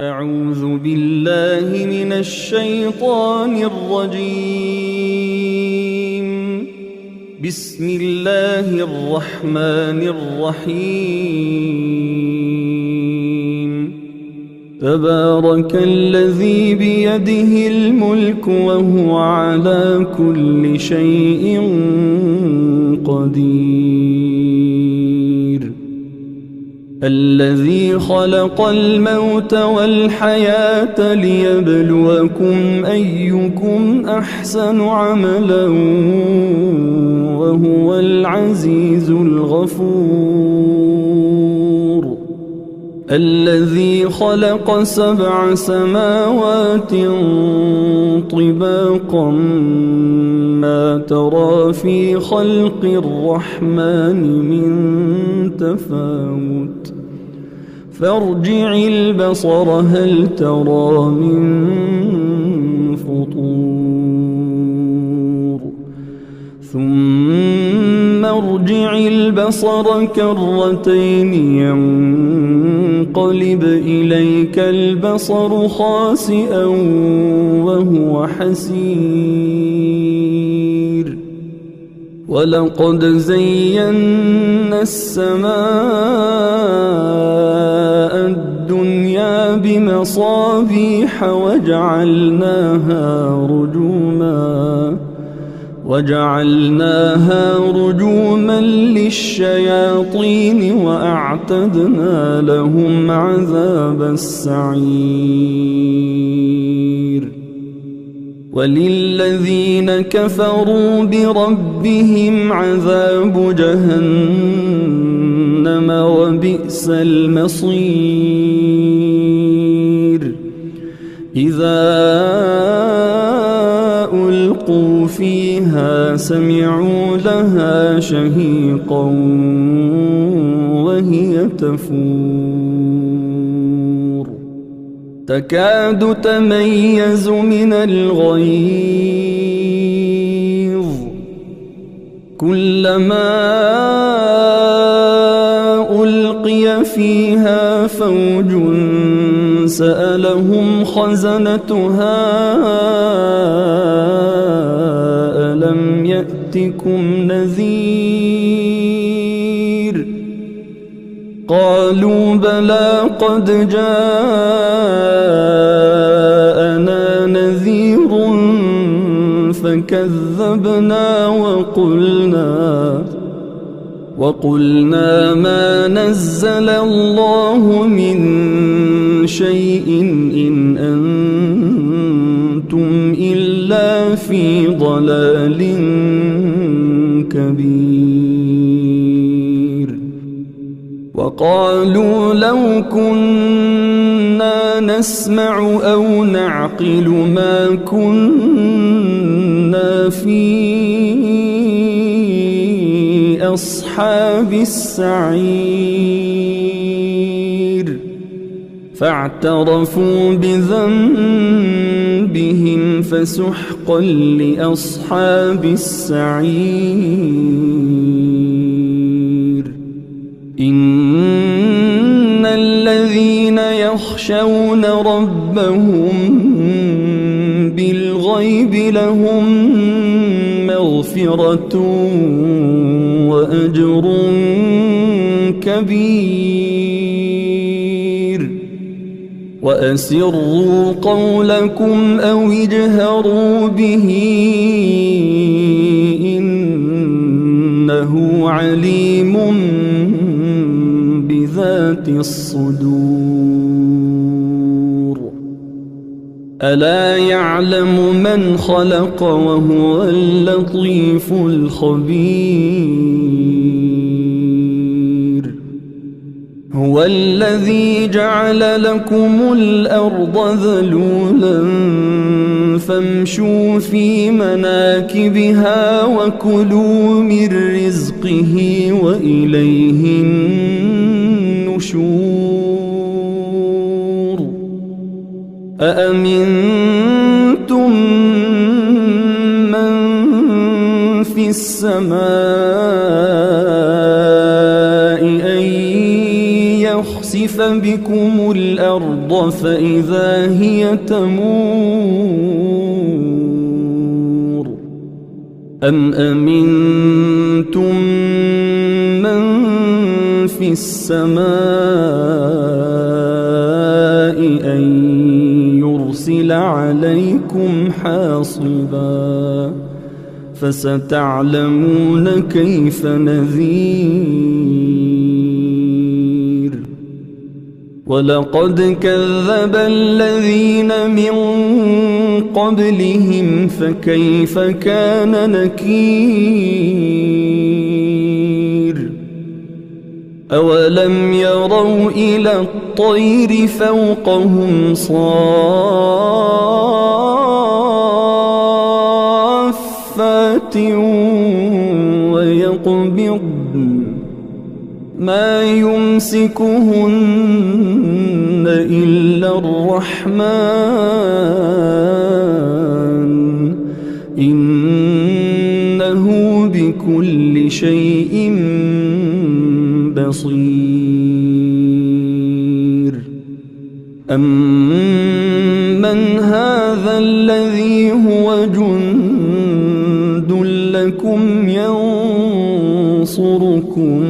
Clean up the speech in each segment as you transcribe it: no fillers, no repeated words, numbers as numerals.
أعوذ بالله من الشيطان الرجيم. بسم الله الرحمن الرحيم. تبارك الذي بيده الملك وهو على كل شيء قدير. الذي خلق الموت والحياة ليبلوكم أيكم أحسن عملا وهو العزيز الغفور. الذي خلق 7 سماوات طباقا ما ترى في خلق الرحمن من تفاوت فارجع البصر هل ترى من فطور ثم ارجع البصر كرتين ينقلب إليك البصر خاسئا وهو حسير. ولقد زينا السماء الدنيا بمصابيح وجعلناها رجوما للشياطين وأعتدنا لهم عذاب السعير. وللذين كفروا بربهم عذاب جهنم وبئس المصير. إذا ألقوا فيها سمعوا لها شهيقا وهي تفور تكاد تميز من الغيظ كلما ألقي فيها فوج سألهم خزنتها ألم يأتكم نذير قالوا بلى قد جاءنا نذير فكذبنا وقلنا ما نزل الله من شيء إن أنتم إلا في ضلال كبير. وقالوا لو كنا نسمع أو نعقل ما كنا في أصحاب السعير فاعترفوا بذنبهم فسحقا لأصحاب السعير. إن الذين يخشون ربهم بالغيب لهم مغفرة وأجر كبير. وأسروا قولكم أو اجهروا به إنه عليم بذات الصدور. ألا يعلم من خلق وهو اللطيف الخبير. هو الذي جعل لكم الأرض ذلولا فامشوا في مناكبها وكلوا من رزقه وإليه النشور. أأمنتم من في السماء أن يخسف بكم الأرض فإذا هي تمور أم أمنتم من في السماء أن يرسل عليكم حاصبا فستعلمون كيف نذير ولقد كذب الذين من قبلهم فكيف كان نكير أولم يروا إلى الطير فوقهم صافات ويقبضن ما يمسكهن إلا الرحمن إنه بكل شيء بصير أمن هذا الذي هو جند لكم ينصركم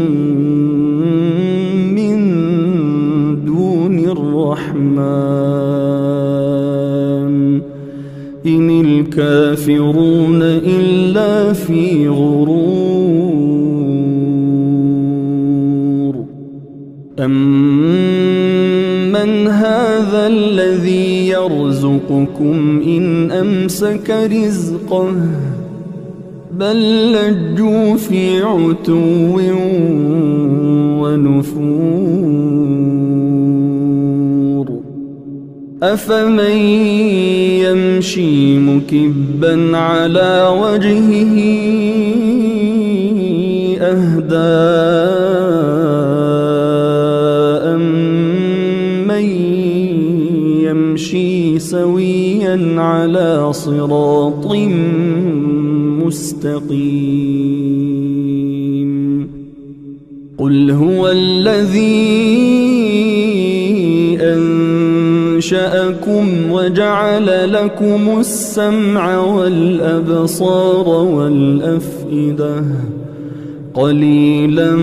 من دون الرحمن إن الكافرون إلا في غرور أمن هذا الذي يرزقكم إن أمسك رزقه بل لجوا في عتو ونفور أفمن يمشي مكبا على وجهه أهدى أمن يمشي سويا على صراط مستقيم قل هو الذي أنشأكم وجعل لكم السمع والأبصار والأفئدة قليلا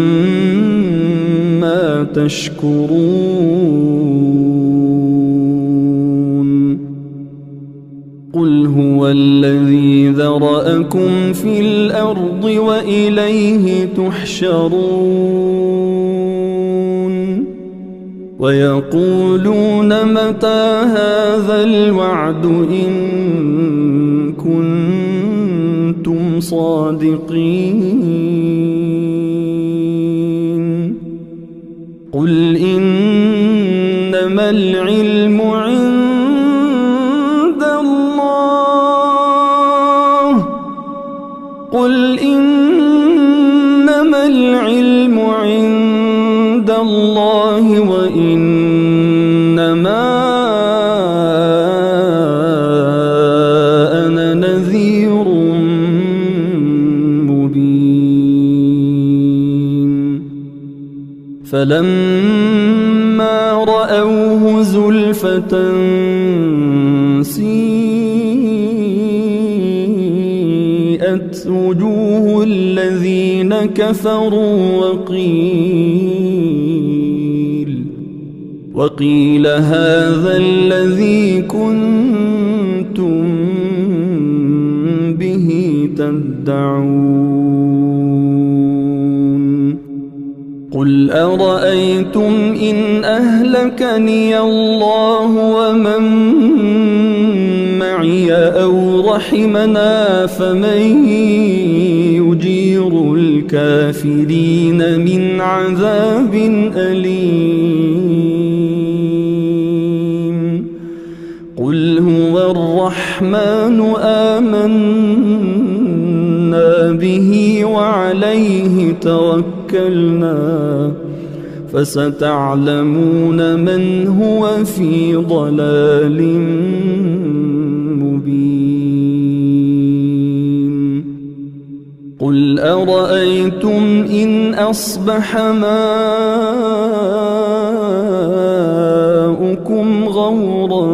ما تشكرون قل هو الذي ذرأكم في الأرض وإليه تحشرون ويقولون متى هذا الوعد إن كنتم صادقين قل إنما العلم عند الله قل إنما العلم عند الله وإنما أنا نذير مبين فلما رأوه زلفة سيئت وجوه الذين كفروا وقيل هذا الذي كنتم به تدعون قل أرأيتم إن أهلكني الله ومن معي أو رحمنا فمن يجير الكافرين من عذاب أليم قل هو الرحمن آمنا به وعليه توكلنا فستعلمون من هو في ضلال مبين قل أرأيتم إن أصبح ماؤكم ماؤكم غورا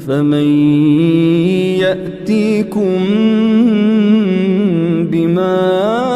فمن يأتيكم بماء